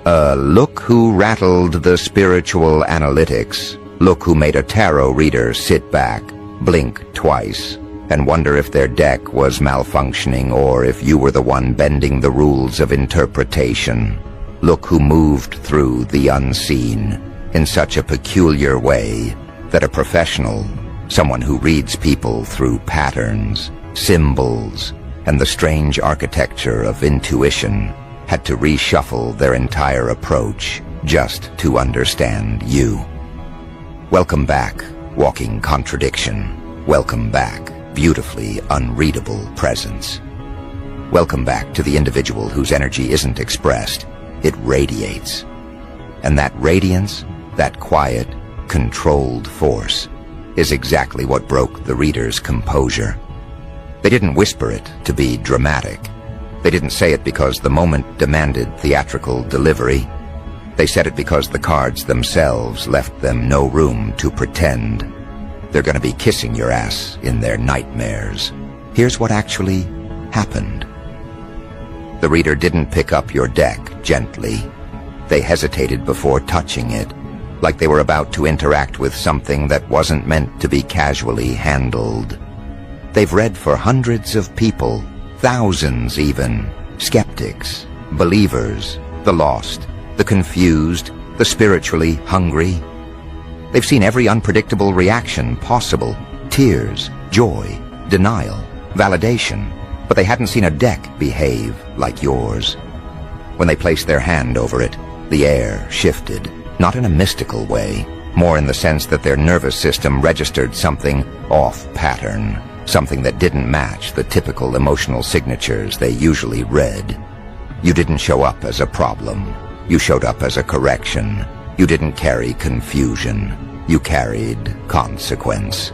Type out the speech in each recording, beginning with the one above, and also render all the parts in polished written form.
Look who rattled the spiritual analytics. Look who made a tarot reader sit back, blink twice, and wonder if their deck was malfunctioning or if you were the one bending the rules of interpretation. Look who moved through the unseen in such a peculiar way that a professional, someone who reads people through patterns, symbols, and the strange architecture of intuition, had to reshuffle their entire approach just to understand you. Welcome back, walking contradiction. Welcome back, beautifully unreadable presence. Welcome back to the individual whose energy isn't expressed, it radiates. And that radiance, that quiet, controlled force, is exactly what broke the reader's composure. They didn't whisper it to be dramatic. They didn't say it because the moment demanded theatrical delivery. They said it because the cards themselves left them no room to pretend. They're going to be kissing your ass in their nightmares. Here's what actually happened. The reader didn't pick up your deck gently. They hesitated before touching it, like they were about to interact with something that wasn't meant to be casually handled. They've read for hundreds of people, thousands even, skeptics, believers, the lost, the confused, the spiritually hungry. They've seen every unpredictable reaction possible, tears, joy, denial, validation, but they hadn't seen a deck behave like yours. When they placed their hand over it, the air shifted, not in a mystical way, more in the sense that their nervous system registered something off-pattern, something that didn't match the typical emotional signatures they usually read. You didn't show up as a problem. You showed up as a correction. You didn't carry confusion. You carried consequence.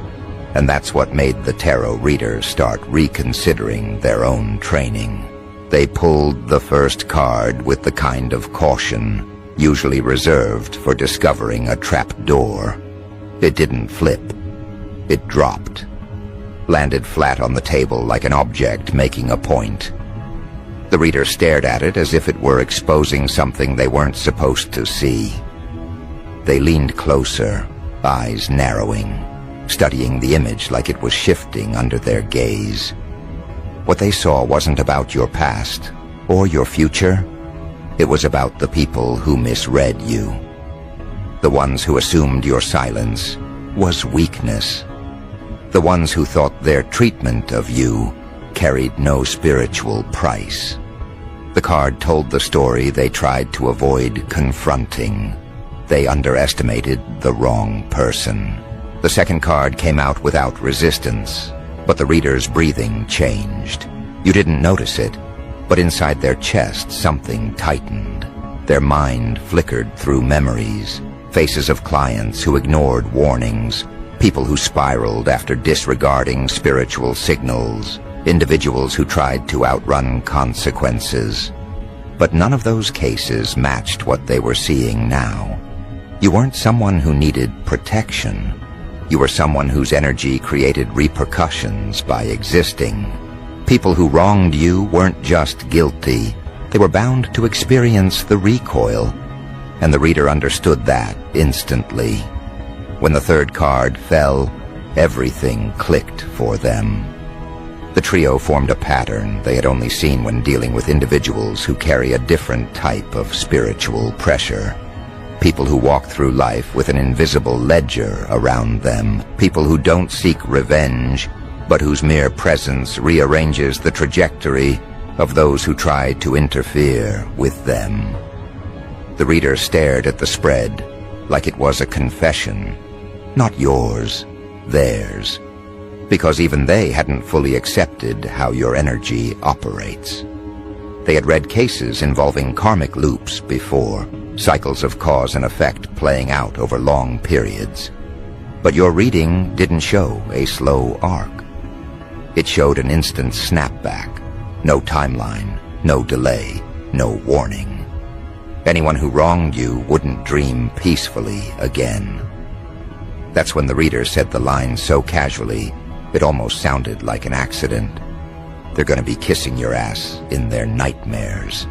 And that's what made the tarot readers start reconsidering their own training. They pulled the first card with the kind of caution usually reserved for discovering a trap door. It didn't flip. It dropped. Landed flat on the table like an object making a point. The reader stared at it as if it were exposing something they weren't supposed to see. They leaned closer, eyes narrowing, studying the image like it was shifting under their gaze. What they saw wasn't about your past or your future. It was about the people who misread you. The ones who assumed your silence was weakness. The ones who thought their treatment of you carried no spiritual price. The card told the story they tried to avoid confronting. They underestimated the wrong person. The second card came out without resistance, but the reader's breathing changed. You didn't notice it, but inside their chest something tightened. Their mind flickered through memories, faces of clients who ignored warnings, people who spiraled after disregarding spiritual signals, individuals who tried to outrun consequences. But none of those cases matched what they were seeing now. You weren't someone who needed protection. You were someone whose energy created repercussions by existing. People who wronged you weren't just guilty. They were bound to experience the recoil, and the reader understood that instantly. When the third card fell, everything clicked for them. The trio formed a pattern they had only seen when dealing with individuals who carry a different type of spiritual pressure. People who walk through life with an invisible ledger around them. People who don't seek revenge, but whose mere presence rearranges the trajectory of those who try to interfere with them. The reader stared at the spread like it was a confession. Not yours, theirs. Because even they hadn't fully accepted how your energy operates. They had read cases involving karmic loops before, cycles of cause and effect playing out over long periods. But your reading didn't show a slow arc. It showed an instant snapback. No timeline, no delay, no warning. Anyone who wronged you wouldn't dream peacefully again. That's when the reader said the line so casually, it almost sounded like an accident. They're going to be kissing your ass in their nightmares.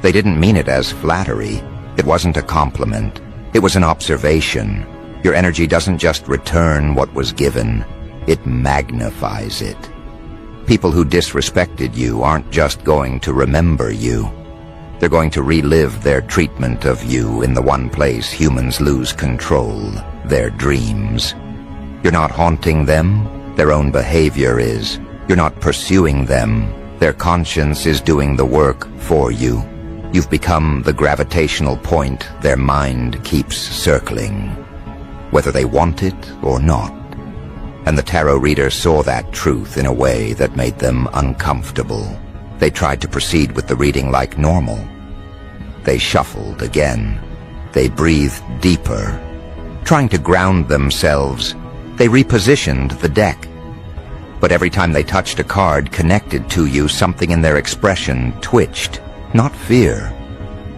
They didn't mean it as flattery. It wasn't a compliment. It was an observation. Your energy doesn't just return what was given, it magnifies it. People who disrespected you aren't just going to remember you. They're going to relive their treatment of you in the one place humans lose control, their dreams. You're not haunting them, their own behavior is. You're not pursuing them, their conscience is doing the work for you. You've become the gravitational point their mind keeps circling, whether they want it or not. And the tarot reader saw that truth in a way that made them uncomfortable. They tried to proceed with the reading like normal. They shuffled again. They breathed deeper. Trying to ground themselves, they repositioned the deck. But every time they touched a card connected to you, something in their expression twitched. Not fear,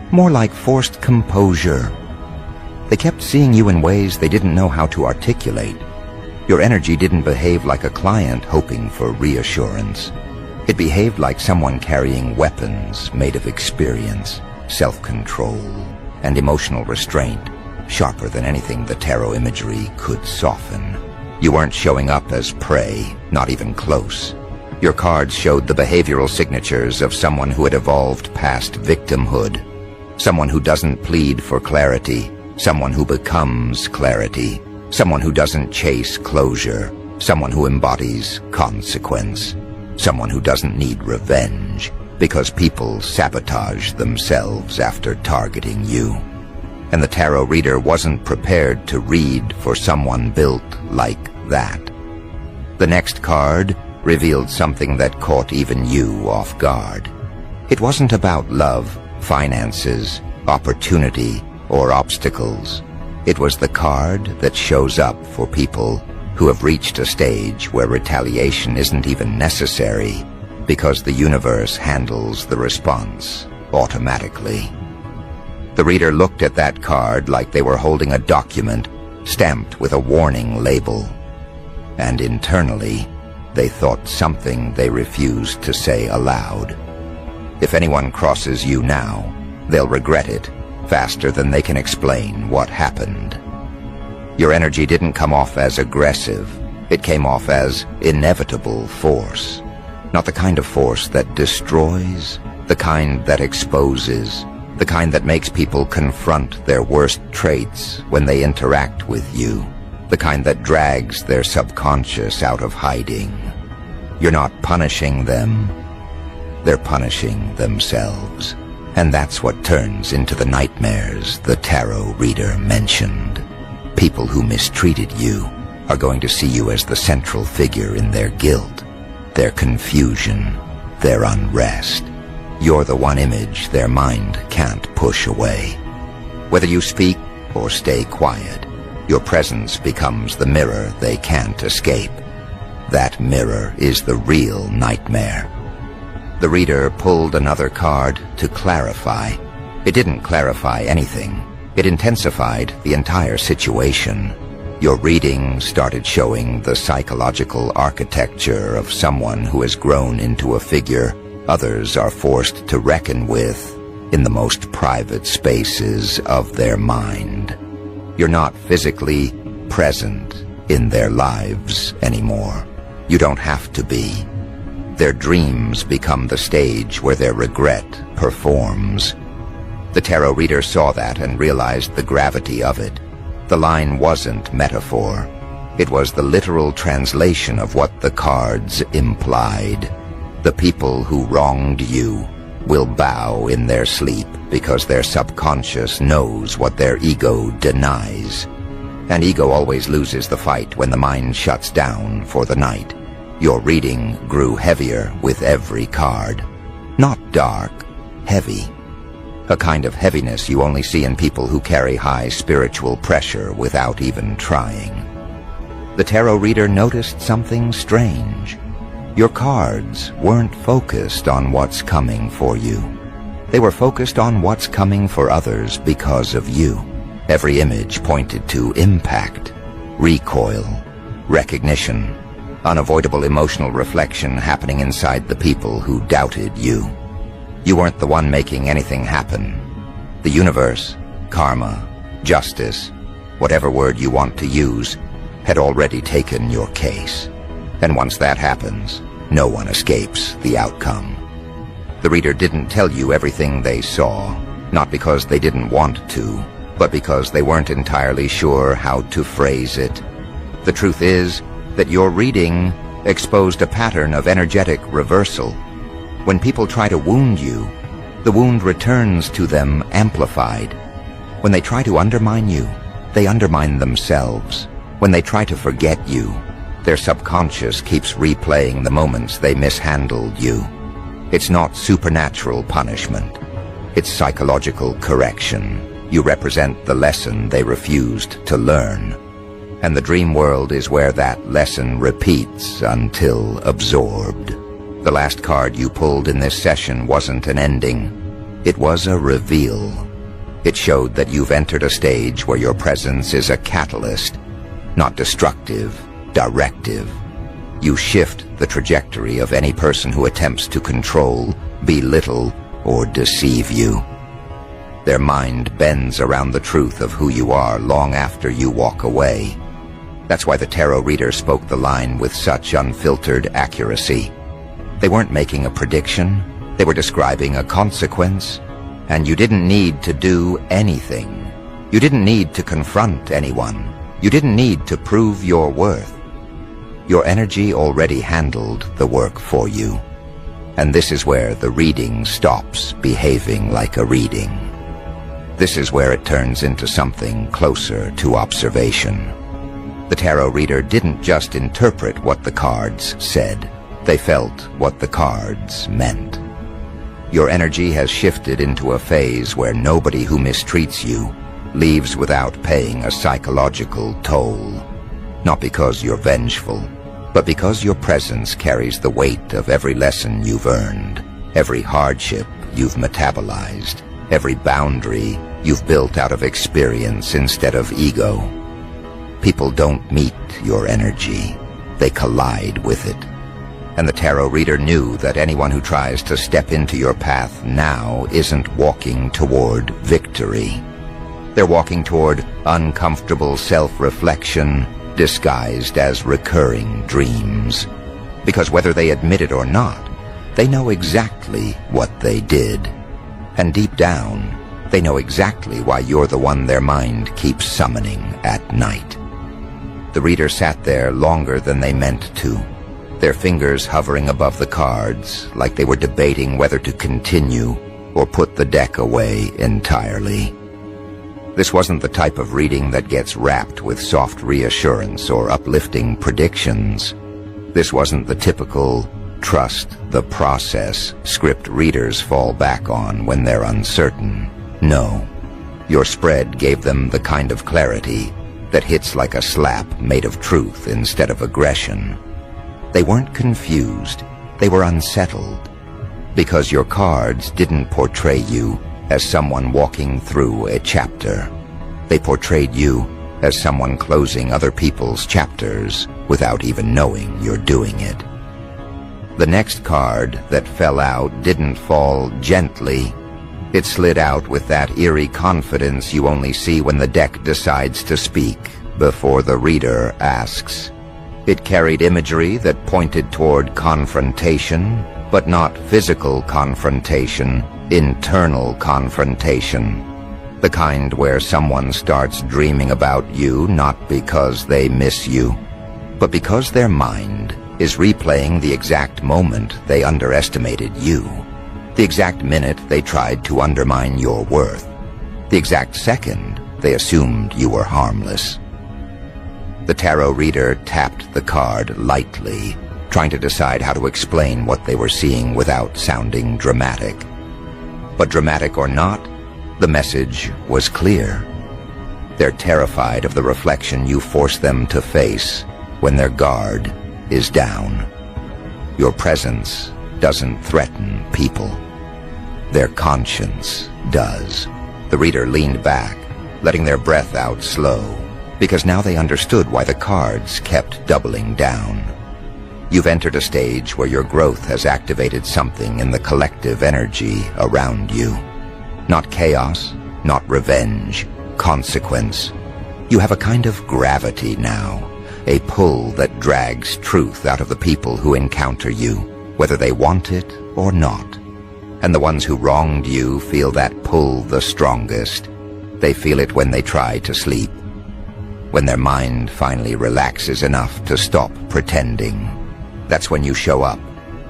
more like forced composure. They kept seeing you in ways they didn't know how to articulate. Your energy didn't behave like a client hoping for reassurance. It behaved like someone carrying weapons made of experience, self-control, and emotional restraint, sharper than anything the tarot imagery could soften. You weren't showing up as prey, not even close. Your cards showed the behavioral signatures of someone who had evolved past victimhood, someone who doesn't plead for clarity, someone who becomes clarity, someone who doesn't chase closure, someone who embodies consequence, someone who doesn't need revenge because people sabotage themselves after targeting you. And the tarot reader wasn't prepared to read for someone built like that. The next card revealed something that caught even you off guard. It wasn't about love, finances, opportunity, or obstacles. It was the card that shows up for people who have reached a stage where retaliation isn't even necessary because the universe handles the response automatically. The reader looked at that card like they were holding a document stamped with a warning label, and internally, they thought something they refused to say aloud. If anyone crosses you now, they'll regret it faster than they can explain what happened. Your energy didn't come off as aggressive. It came off as inevitable force. Not the kind of force that destroys, the kind that exposes, the kind that makes people confront their worst traits when they interact with you, the kind that drags their subconscious out of hiding. You're not punishing them, they're punishing themselves. And that's what turns into the nightmares the tarot reader mentioned. People who mistreated you are going to see you as the central figure in their guilt, their confusion, their unrest. You're the one image their mind can't push away. Whether you speak or stay quiet, your presence becomes the mirror they can't escape. That mirror is the real nightmare. The reader pulled another card to clarify. It didn't clarify anything. It intensified the entire situation. Your reading started showing the psychological architecture of someone who has grown into a figure others are forced to reckon with in the most private spaces of their mind. You're not physically present in their lives anymore. You don't have to be. Their dreams become the stage where their regret performs. The tarot reader saw that and realized the gravity of it. The line wasn't metaphor. It was the literal translation of what the cards implied. The people who wronged you will bow in their sleep because their subconscious knows what their ego denies. And ego always loses the fight when the mind shuts down for the night. Your reading grew heavier with every card. Not dark, heavy. A kind of heaviness you only see in people who carry high spiritual pressure without even trying. The tarot reader noticed something strange. Your cards weren't focused on what's coming for you. They were focused on what's coming for others because of you. Every image pointed to impact, recoil, recognition, unavoidable emotional reflection happening inside the people who doubted you. You weren't the one making anything happen. The universe, karma, justice, whatever word you want to use, had already taken your case. And once that happens, no one escapes the outcome. The reader didn't tell you everything they saw, not because they didn't want to, but because they weren't entirely sure how to phrase it. The truth is that your reading exposed a pattern of energetic reversal. When people try to wound you, the wound returns to them amplified. When they try to undermine you, they undermine themselves. When they try to forget you, their subconscious keeps replaying the moments they mishandled you. It's not supernatural punishment. It's psychological correction. You represent the lesson they refused to learn. And the dream world is where that lesson repeats until absorbed. The last card you pulled in this session wasn't an ending. It was a reveal. It showed that you've entered a stage where your presence is a catalyst, not destructive, directive. You shift the trajectory of any person who attempts to control, belittle, or deceive you. Their mind bends around the truth of who you are long after you walk away. That's why the tarot reader spoke the line with such unfiltered accuracy. They weren't making a prediction, they were describing a consequence, and you didn't need to do anything. You didn't need to confront anyone. You didn't need to prove your worth. Your energy already handled the work for you. And this is where the reading stops behaving like a reading. This is where it turns into something closer to observation. The tarot reader didn't just interpret what the cards said. They felt what the cards meant. Your energy has shifted into a phase where nobody who mistreats you leaves without paying a psychological toll. Not because you're vengeful, but because your presence carries the weight of every lesson you've earned, every hardship you've metabolized, every boundary you've built out of experience instead of ego. People don't meet your energy. They collide with it. And the tarot reader knew that anyone who tries to step into your path now isn't walking toward victory. They're walking toward uncomfortable self-reflection disguised as recurring dreams. Because whether they admit it or not, they know exactly what they did. And deep down, they know exactly why you're the one their mind keeps summoning at night. The reader sat there longer than they meant to, their fingers hovering above the cards like they were debating whether to continue or put the deck away entirely. This wasn't the type of reading that gets wrapped with soft reassurance or uplifting predictions. This wasn't the typical trust the process script readers fall back on when they're uncertain. No, your spread gave them the kind of clarity that hits like a slap made of truth instead of aggression. They weren't confused, they were unsettled, because your cards didn't portray you as someone walking through a chapter. They portrayed you as someone closing other people's chapters without even knowing you're doing it. The next card that fell out didn't fall gently. It slid out with that eerie confidence you only see when the deck decides to speak before the reader asks. It carried imagery that pointed toward confrontation, but not physical confrontation, internal confrontation. The kind where someone starts dreaming about you not because they miss you, but because their mind is replaying the exact moment they underestimated you. The exact minute they tried to undermine your worth. The exact second they assumed you were harmless. The tarot reader tapped the card lightly, trying to decide how to explain what they were seeing without sounding dramatic. But dramatic or not, the message was clear. They're terrified of the reflection you force them to face when their guard is down. Your presence doesn't threaten people. Their conscience does. The reader leaned back, letting their breath out slow, because now they understood why the cards kept doubling down. You've entered a stage where your growth has activated something in the collective energy around you. Not chaos, not revenge, consequence. You have a kind of gravity now, a pull that drags truth out of the people who encounter you, whether they want it or not. And the ones who wronged you feel that pull the strongest. They feel it when they try to sleep, when their mind finally relaxes enough to stop pretending. That's when you show up,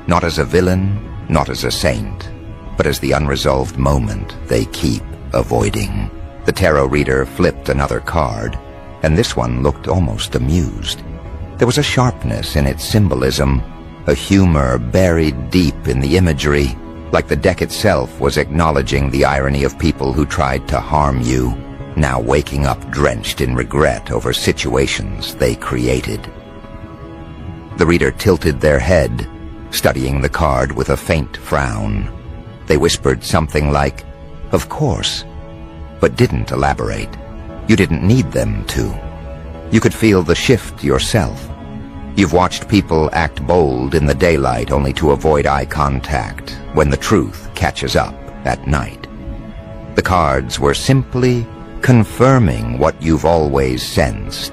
not as a villain, not as a saint, but as the unresolved moment they keep avoiding. The tarot reader flipped another card, and this one looked almost amused. There was a sharpness in its symbolism, a humor buried deep in the imagery, like the deck itself was acknowledging the irony of people who tried to harm you, now waking up drenched in regret over situations they created. The reader tilted their head, studying the card with a faint frown. They whispered something like, "Of course," but didn't elaborate. You didn't need them to. You could feel the shift yourself. You've watched people act bold in the daylight only to avoid eye contact when the truth catches up at night. The cards were simply confirming what you've always sensed.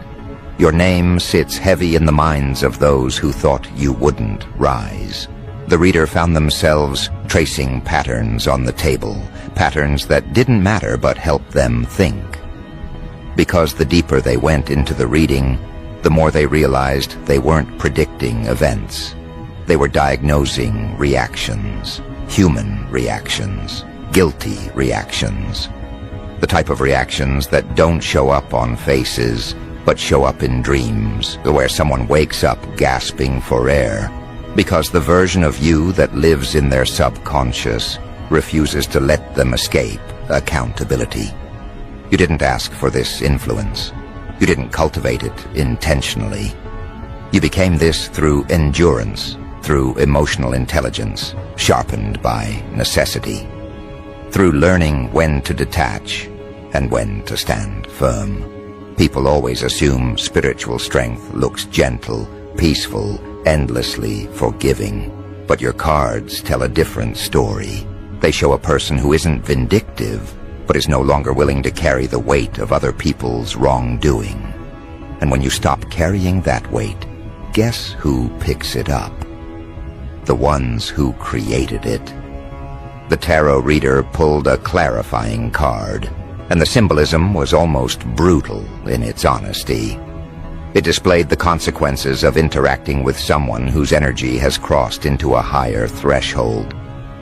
Your name sits heavy in the minds of those who thought you wouldn't rise. The reader found themselves tracing patterns on the table, patterns that didn't matter but helped them think. Because the deeper they went into the reading, the more they realized they weren't predicting events. They were diagnosing reactions, human reactions, guilty reactions. The type of reactions that don't show up on faces, but show up in dreams, where someone wakes up gasping for air, because the version of you that lives in their subconscious refuses to let them escape accountability. You didn't ask for this influence. You didn't cultivate it intentionally. You became this through endurance, through emotional intelligence, sharpened by necessity, through learning when to detach and when to stand firm. People always assume spiritual strength looks gentle, peaceful, endlessly forgiving. But your cards tell a different story. They show a person who isn't vindictive, but is no longer willing to carry the weight of other people's wrongdoing. And when you stop carrying that weight, guess who picks it up? The ones who created it. The tarot reader pulled a clarifying card, and the symbolism was almost brutal in its honesty. It displayed the consequences of interacting with someone whose energy has crossed into a higher threshold.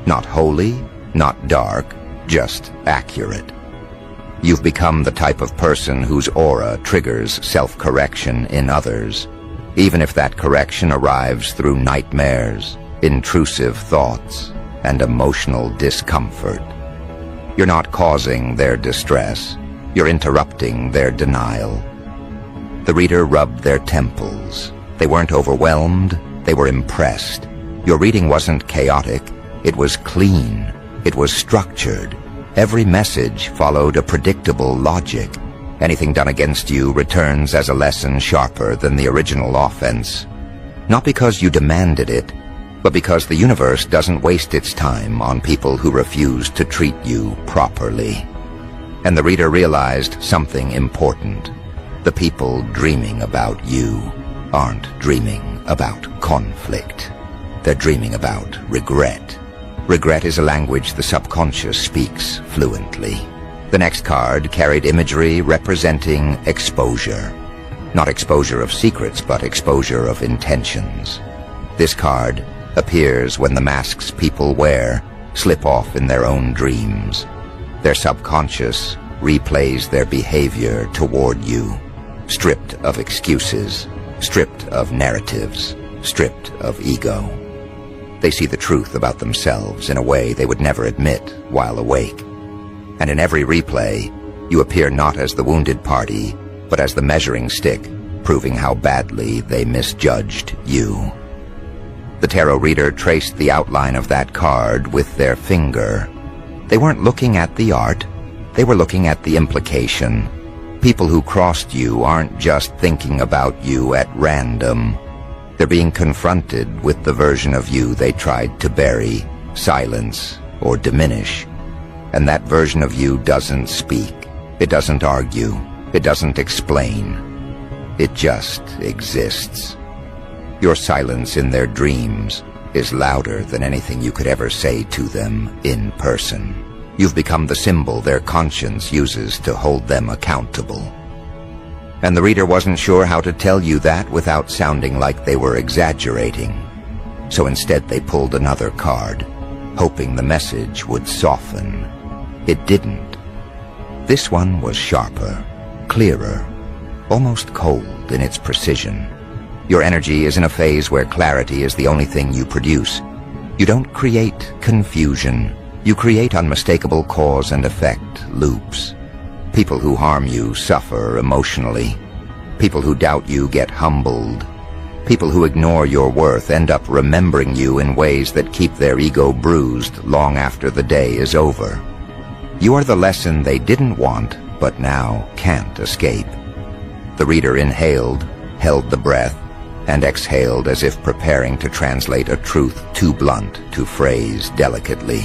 Not holy, not dark, just accurate. You've become the type of person whose aura triggers self-correction in others, even if that correction arrives through nightmares, intrusive thoughts, and emotional discomfort. You're not causing their distress. You're interrupting their denial. The reader rubbed their temples. They weren't overwhelmed. They were impressed. Your reading wasn't chaotic. It was clean. It was structured. Every message followed a predictable logic. Anything done against you returns as a lesson sharper than the original offense. Not because you demanded it, but because the universe doesn't waste its time on people who refuse to treat you properly. And the reader realized something important. The people dreaming about you aren't dreaming about conflict. They're dreaming about regret. Regret is a language the subconscious speaks fluently. The next card carried imagery representing exposure. Not exposure of secrets, but exposure of intentions. This card appears when the masks people wear slip off in their own dreams. Their subconscious replays their behavior toward you, stripped of excuses, stripped of narratives, stripped of ego. They see the truth about themselves in a way they would never admit while awake. And in every replay, you appear not as the wounded party, but as the measuring stick, proving how badly they misjudged you. The tarot reader traced the outline of that card with their finger. They weren't looking at the art, they were looking at the implication. People who crossed you aren't just thinking about you at random. They're being confronted with the version of you they tried to bury, silence, or diminish. And that version of you doesn't speak. It doesn't argue. It doesn't explain. It just exists. Your silence in their dreams is louder than anything you could ever say to them in person. You've become the symbol their conscience uses to hold them accountable. And the reader wasn't sure how to tell you that without sounding like they were exaggerating. So instead they pulled another card, hoping the message would soften. It didn't. This one was sharper, clearer, almost cold in its precision. Your energy is in a phase where clarity is the only thing you produce. You don't create confusion. You create unmistakable cause and effect loops. People who harm you suffer emotionally. People who doubt you get humbled. People who ignore your worth end up remembering you in ways that keep their ego bruised long after the day is over. You are the lesson they didn't want, but now can't escape. The reader inhaled, held the breath, and exhaled as if preparing to translate a truth too blunt to phrase delicately.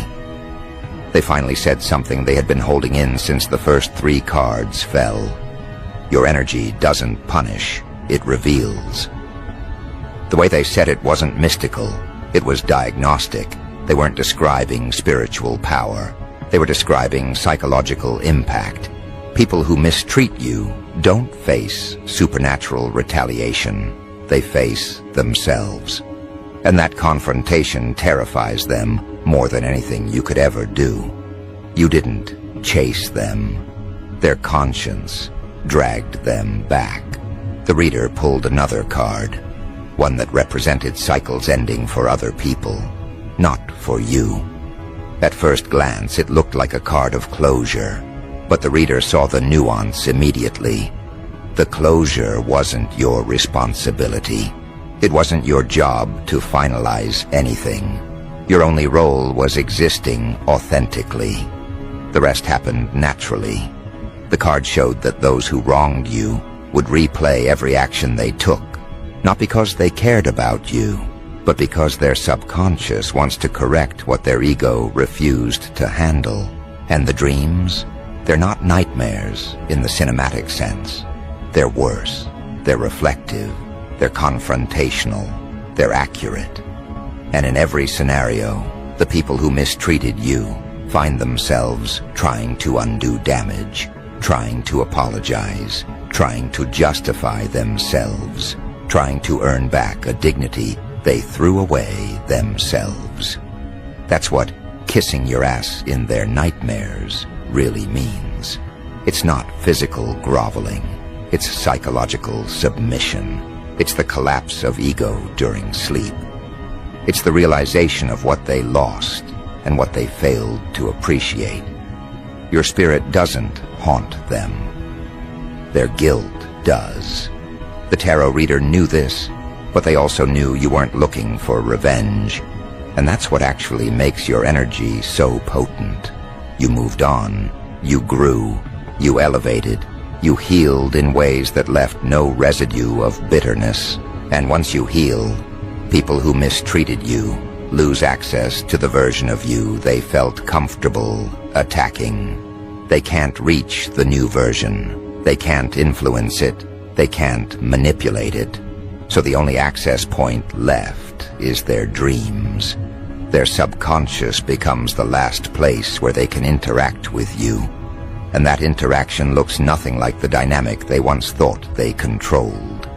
They finally said something they had been holding in since the first 3 cards fell. Your energy doesn't punish, it reveals. The way they said it wasn't mystical, it was diagnostic. They weren't describing spiritual power. They were describing psychological impact. People who mistreat you don't face supernatural retaliation. They face themselves. And that confrontation terrifies them more than anything you could ever do. You didn't chase them. Their conscience dragged them back. The reader pulled another card, one that represented cycles ending for other people, not for you. At first glance, it looked like a card of closure, but the reader saw the nuance immediately. The closure wasn't your responsibility. It wasn't your job to finalize anything. Your only role was existing authentically. The rest happened naturally. The card showed that those who wronged you would replay every action they took, not because they cared about you, but because their subconscious wants to correct what their ego refused to handle. And the dreams? They're not nightmares in the cinematic sense. They're worse. They're reflective. They're confrontational. They're accurate. And in every scenario, the people who mistreated you find themselves trying to undo damage, trying to apologize, trying to justify themselves, trying to earn back a dignity they threw away themselves. That's what kissing your ass in their nightmares really means. It's not physical groveling. It's psychological submission. It's the collapse of ego during sleep. It's the realization of what they lost and what they failed to appreciate. Your spirit doesn't haunt them. Their guilt does. The tarot reader knew this, but they also knew you weren't looking for revenge. And that's what actually makes your energy so potent. You moved on. You grew. You elevated. You healed in ways that left no residue of bitterness. And once you heal, people who mistreated you lose access to the version of you they felt comfortable attacking. They can't reach the new version. They can't influence it. They can't manipulate it. So the only access point left is their dreams. Their subconscious becomes the last place where they can interact with you. And that interaction looks nothing like the dynamic they once thought they controlled.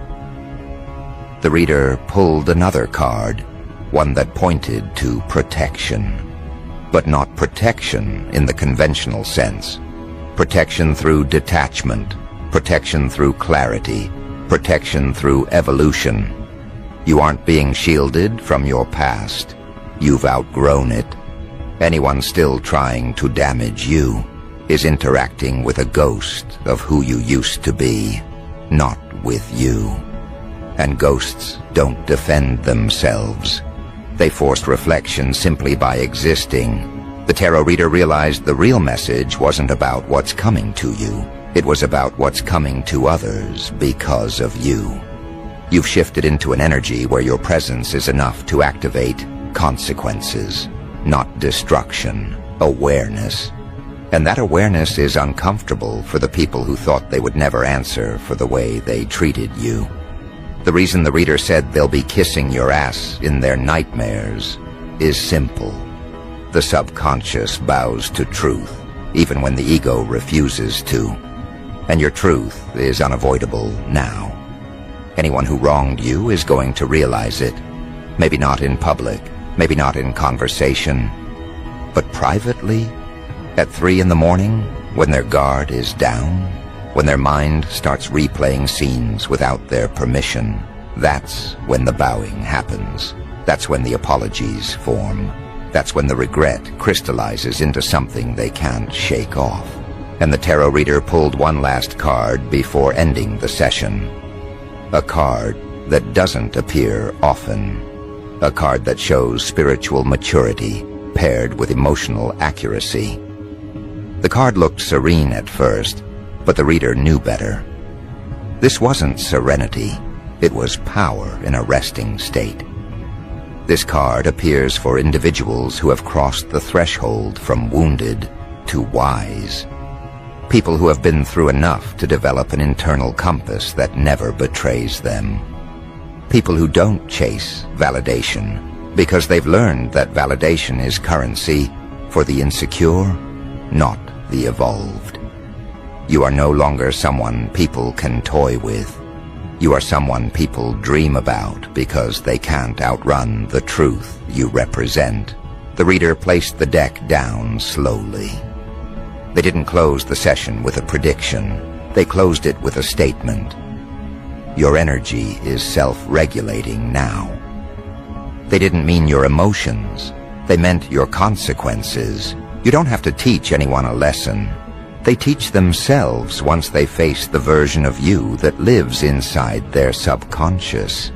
The reader pulled another card, one that pointed to protection. But not protection in the conventional sense. Protection through detachment, protection through clarity, protection through evolution. You aren't being shielded from your past. You've outgrown it. Anyone still trying to damage you is interacting with a ghost of who you used to be, not with you. And ghosts don't defend themselves. They force reflection simply by existing. The tarot reader realized the real message wasn't about what's coming to you. It was about what's coming to others because of you. You've shifted into an energy where your presence is enough to activate consequences, not destruction, awareness. And that awareness is uncomfortable for the people who thought they would never answer for the way they treated you. The reason the reader said they'll be kissing your ass in their nightmares is simple. The subconscious bows to truth, even when the ego refuses to. And your truth is unavoidable now. Anyone who wronged you is going to realize it. Maybe not in public, maybe not in conversation, but privately, at 3 in the morning, when their guard is down, when their mind starts replaying scenes without their permission, that's when the bowing happens. That's when the apologies form. That's when the regret crystallizes into something they can't shake off. And the tarot reader pulled one last card before ending the session. A card that doesn't appear often. A card that shows spiritual maturity paired with emotional accuracy. The card looked serene at first, but the reader knew better. This wasn't serenity, it was power in a resting state. This card appears for individuals who have crossed the threshold from wounded to wise. People who have been through enough to develop an internal compass that never betrays them. People who don't chase validation because they've learned that validation is currency for the insecure, not the evolved. You are no longer someone people can toy with. You are someone people dream about because they can't outrun the truth you represent. The reader placed the deck down slowly. They didn't close the session with a prediction. They closed it with a statement. Your energy is self-regulating now. They didn't mean your emotions. They meant your consequences. You don't have to teach anyone a lesson. They teach themselves once they face the version of you that lives inside their subconscious.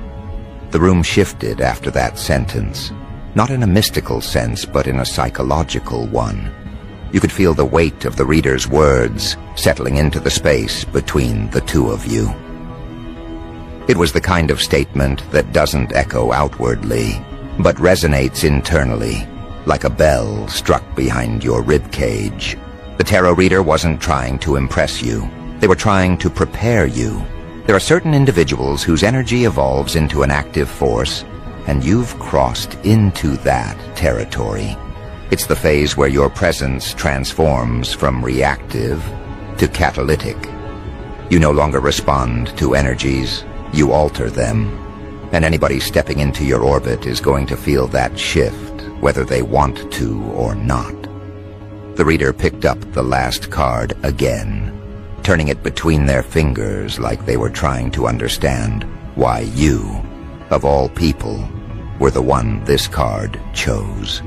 The room shifted after that sentence, not in a mystical sense, but in a psychological one. You could feel the weight of the reader's words settling into the space between the two of you. It was the kind of statement that doesn't echo outwardly, but resonates internally, like a bell struck behind your ribcage. The tarot reader wasn't trying to impress you. They were trying to prepare you. There are certain individuals whose energy evolves into an active force, and you've crossed into that territory. It's the phase where your presence transforms from reactive to catalytic. You no longer respond to energies, you alter them. And anybody stepping into your orbit is going to feel that shift, whether they want to or not. The reader picked up the last card again, turning it between their fingers like they were trying to understand why you, of all people, were the one this card chose.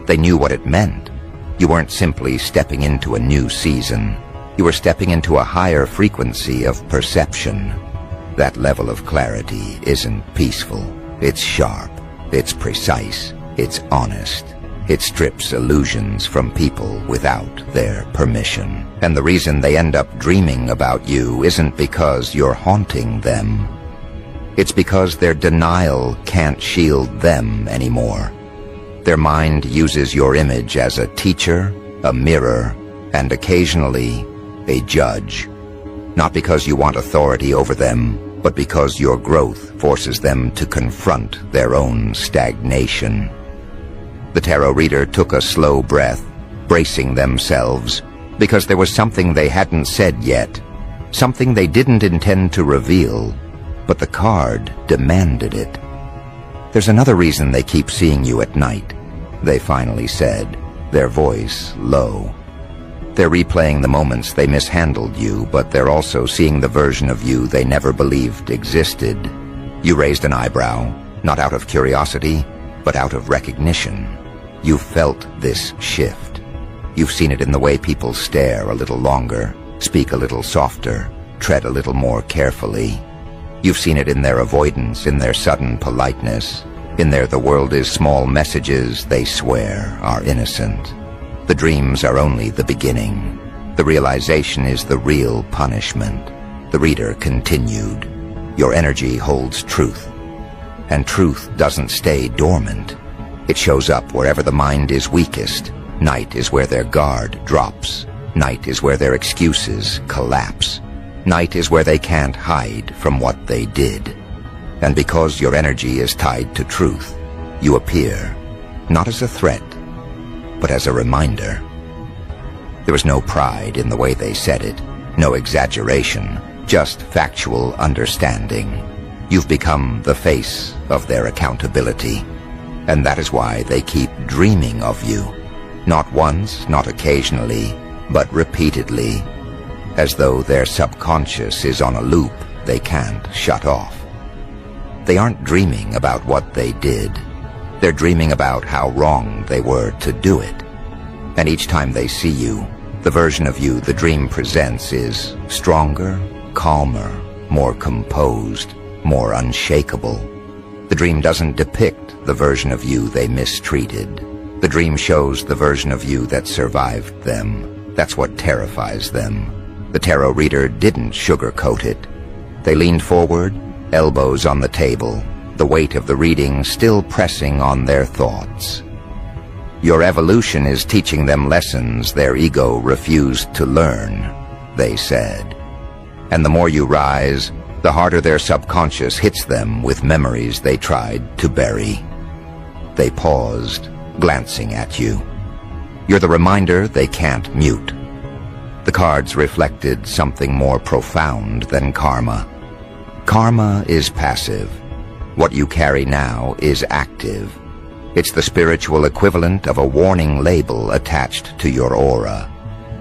They knew what it meant. You weren't simply stepping into a new season. You were stepping into a higher frequency of perception. That level of clarity isn't peaceful. It's sharp. It's precise. It's honest. It strips illusions from people without their permission. And the reason they end up dreaming about you isn't because you're haunting them. It's because their denial can't shield them anymore. Their mind uses your image as a teacher, a mirror, and occasionally a judge. Not because you want authority over them, but because your growth forces them to confront their own stagnation. The tarot reader took a slow breath, bracing themselves, because there was something they hadn't said yet, something they didn't intend to reveal, but the card demanded it. There's another reason they keep seeing you at night, they finally said, their voice low. They're replaying the moments they mishandled you, but they're also seeing the version of you they never believed existed. You raised an eyebrow, not out of curiosity, but out of recognition. You've felt this shift. You've seen it in the way people stare a little longer, speak a little softer, tread a little more carefully. You've seen it in their avoidance, in their sudden politeness, in their "the world is small" messages they swear are innocent. The dreams are only the beginning. The realization is the real punishment. The reader continued. Your energy holds truth. And truth doesn't stay dormant. It shows up wherever the mind is weakest. Night is where their guard drops. Night is where their excuses collapse. Night is where they can't hide from what they did. And because your energy is tied to truth, you appear, not as a threat, but as a reminder. There was no pride in the way they said it, no exaggeration, just factual understanding. You've become the face of their accountability, and that is why they keep dreaming of you. Not once, not occasionally, but repeatedly, as though their subconscious is on a loop they can't shut off. They aren't dreaming about what they did. They're dreaming about how wrong they were to do it. And each time they see you, the version of you the dream presents is stronger, calmer, more composed, more unshakable. The dream doesn't depict the version of you they mistreated. The dream shows the version of you that survived them. That's what terrifies them. The tarot reader didn't sugarcoat it. They leaned forward, elbows on the table, the weight of the reading still pressing on their thoughts. Your evolution is teaching them lessons their ego refused to learn, they said. And the more you rise, the harder their subconscious hits them with memories they tried to bury. They paused, glancing at you. You're the reminder they can't mute. The cards reflected something more profound than karma. Karma is passive. What you carry now is active. It's the spiritual equivalent of a warning label attached to your aura.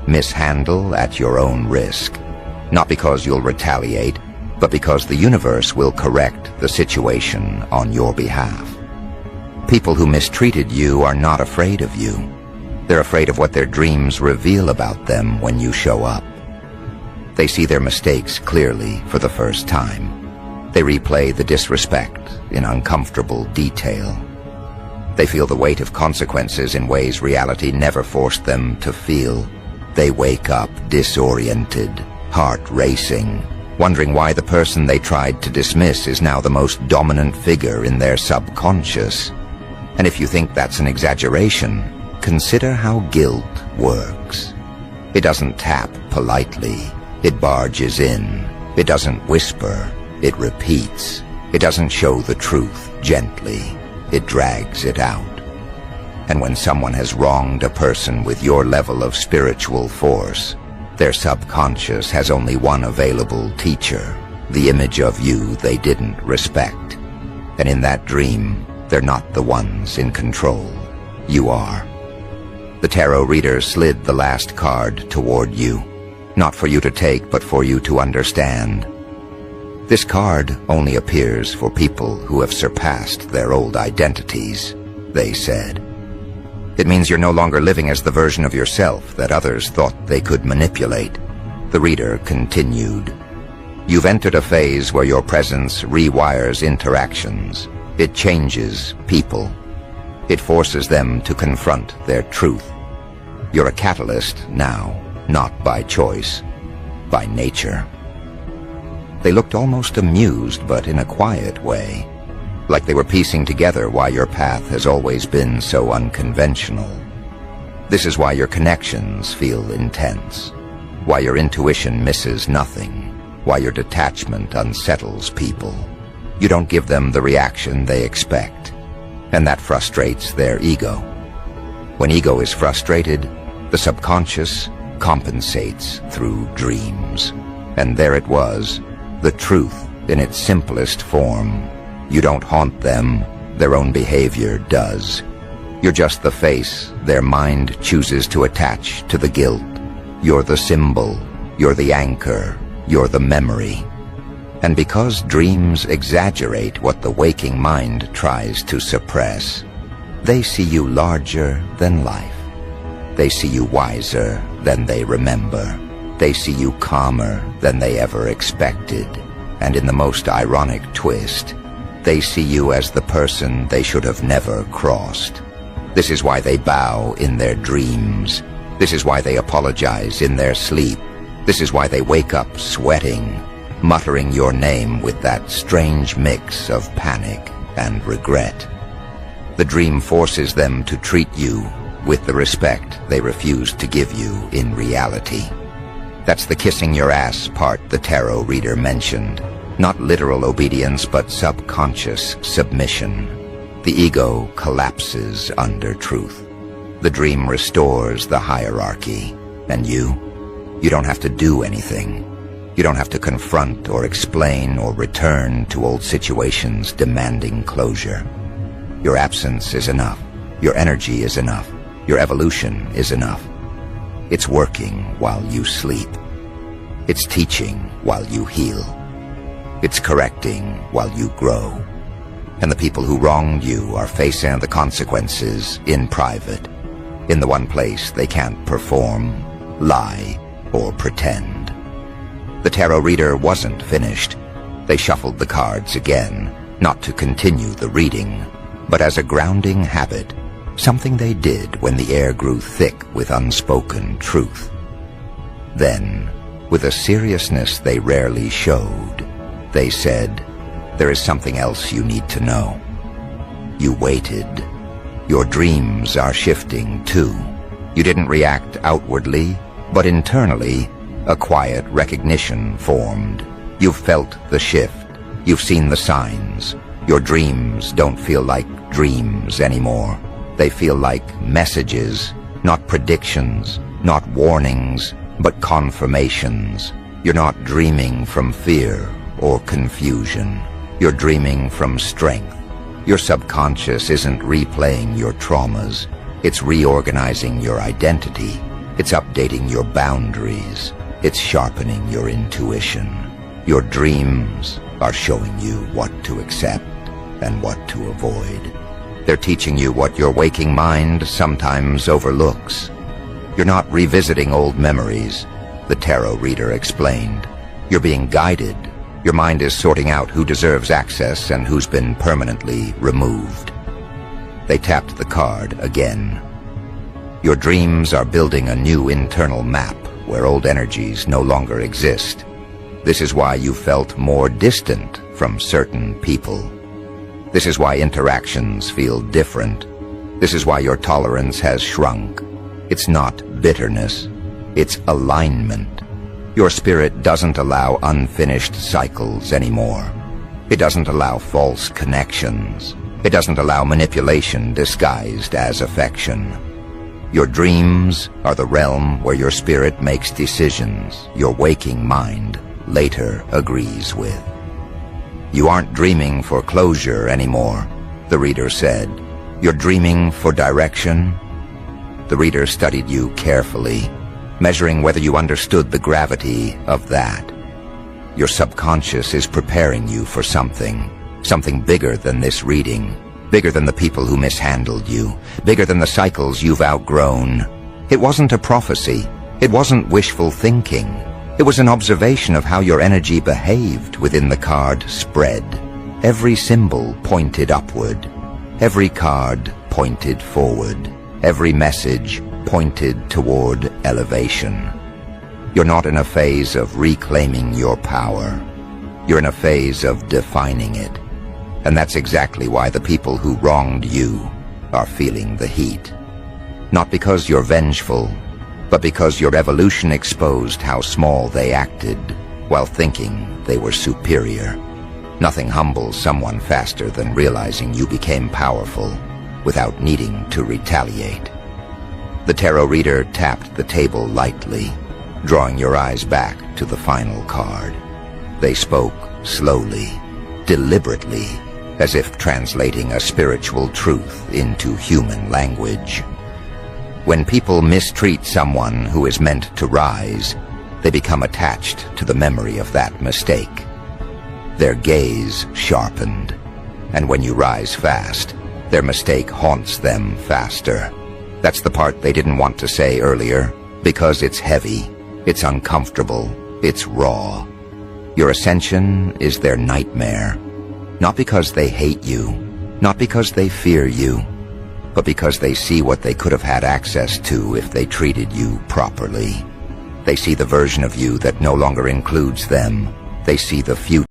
Mishandle at your own risk. Not because you'll retaliate, but because the universe will correct the situation on your behalf. People who mistreated you are not afraid of you. They're afraid of what their dreams reveal about them when you show up. They see their mistakes clearly for the first time. They replay the disrespect in uncomfortable detail. They feel the weight of consequences in ways reality never forced them to feel. They wake up disoriented, heart racing, wondering why the person they tried to dismiss is now the most dominant figure in their subconscious. And if you think that's an exaggeration, consider how guilt works. It doesn't tap politely. It barges in. It doesn't whisper. It repeats. It doesn't show the truth gently. It drags it out. And when someone has wronged a person with your level of spiritual force, their subconscious has only one available teacher, the image of you they didn't respect. And in that dream, they're not the ones in control. You are. The tarot reader slid the last card toward you, not for you to take, but for you to understand. This card only appears for people who have surpassed their old identities, they said. It means you're no longer living as the version of yourself that others thought they could manipulate. The reader continued. You've entered a phase where your presence rewires interactions. It changes people. It forces them to confront their truth. You're a catalyst now, not by choice, by nature. They looked almost amused, but in a quiet way, like they were piecing together why your path has always been so unconventional. This is why your connections feel intense, why your intuition misses nothing, why your detachment unsettles people. You don't give them the reaction they expect, and that frustrates their ego. When ego is frustrated, the subconscious compensates through dreams. And there it was, the truth in its simplest form. You don't haunt them, their own behavior does. You're just the face their mind chooses to attach to the guilt. You're the symbol, you're the anchor, you're the memory. And because dreams exaggerate what the waking mind tries to suppress, they see you larger than life. They see you wiser than they remember. They see you calmer than they ever expected. And in the most ironic twist, they see you as the person they should have never crossed. This is why they bow in their dreams. This is why they apologize in their sleep. This is why they wake up sweating. muttering your name with that strange mix of panic and regret. The dream forces them to treat you with the respect they refuse to give you in reality. That's the kissing your ass part the tarot reader mentioned. Not literal obedience, but subconscious submission. The ego collapses under truth. The dream restores the hierarchy. And you don't have to do anything. You don't have to confront or explain or return to old situations demanding closure. Your absence is enough. Your energy is enough. Your evolution is enough. It's working while you sleep. It's teaching while you heal. It's correcting while you grow. And the people who wronged you are facing the consequences in private, in the one place they can't perform, lie, or pretend. The tarot reader wasn't finished. They shuffled the cards again, not to continue the reading, but as a grounding habit, something they did when the air grew thick with unspoken truth. Then, with a seriousness they rarely showed, they said, "There is something else you need to know." You waited. Your dreams are shifting too. You didn't react outwardly, but internally, a quiet recognition formed. You've felt the shift. You've seen the signs. Your dreams don't feel like dreams anymore. They feel like messages, not predictions, not warnings, but confirmations. You're not dreaming from fear or confusion. You're dreaming from strength. Your subconscious isn't replaying your traumas. It's reorganizing your identity. It's updating your boundaries. It's sharpening your intuition. Your dreams are showing you what to accept and what to avoid. They're teaching you what your waking mind sometimes overlooks. You're not revisiting old memories, the tarot reader explained. You're being guided. Your mind is sorting out who deserves access and who's been permanently removed. They tapped the card again. Your dreams are building a new internal map where old energies no longer exist. This is why you felt more distant from certain people. This is why interactions feel different. This is why your tolerance has shrunk. It's not bitterness. It's alignment. Your spirit doesn't allow unfinished cycles anymore. It doesn't allow false connections. It doesn't allow manipulation disguised as affection. Your dreams are the realm where your spirit makes decisions your waking mind later agrees with. You aren't dreaming for closure anymore, the reader said. You're dreaming for direction. The reader studied you carefully, measuring whether you understood the gravity of that. Your subconscious is preparing you for something bigger than this reading, bigger than the people who mishandled you, bigger than the cycles you've outgrown. It wasn't a prophecy. It wasn't wishful thinking. It was an observation of how your energy behaved within the card spread. Every symbol pointed upward. Every card pointed forward. Every message pointed toward elevation. You're not in a phase of reclaiming your power. You're in a phase of defining it. And that's exactly why the people who wronged you are feeling the heat. Not because you're vengeful, but because your evolution exposed how small they acted while thinking they were superior. Nothing humbles someone faster than realizing you became powerful without needing to retaliate. The tarot reader tapped the table lightly, drawing your eyes back to the final card. They spoke slowly, deliberately, as if translating a spiritual truth into human language. When people mistreat someone who is meant to rise, they become attached to the memory of that mistake. Their gaze sharpened, and when you rise fast, their mistake haunts them faster. That's the part they didn't want to say earlier, because it's heavy, it's uncomfortable, it's raw. Your ascension is their nightmare, not because they hate you, not because they fear you, but because they see what they could have had access to if they treated you properly. They see the version of you that no longer includes them, They see the future.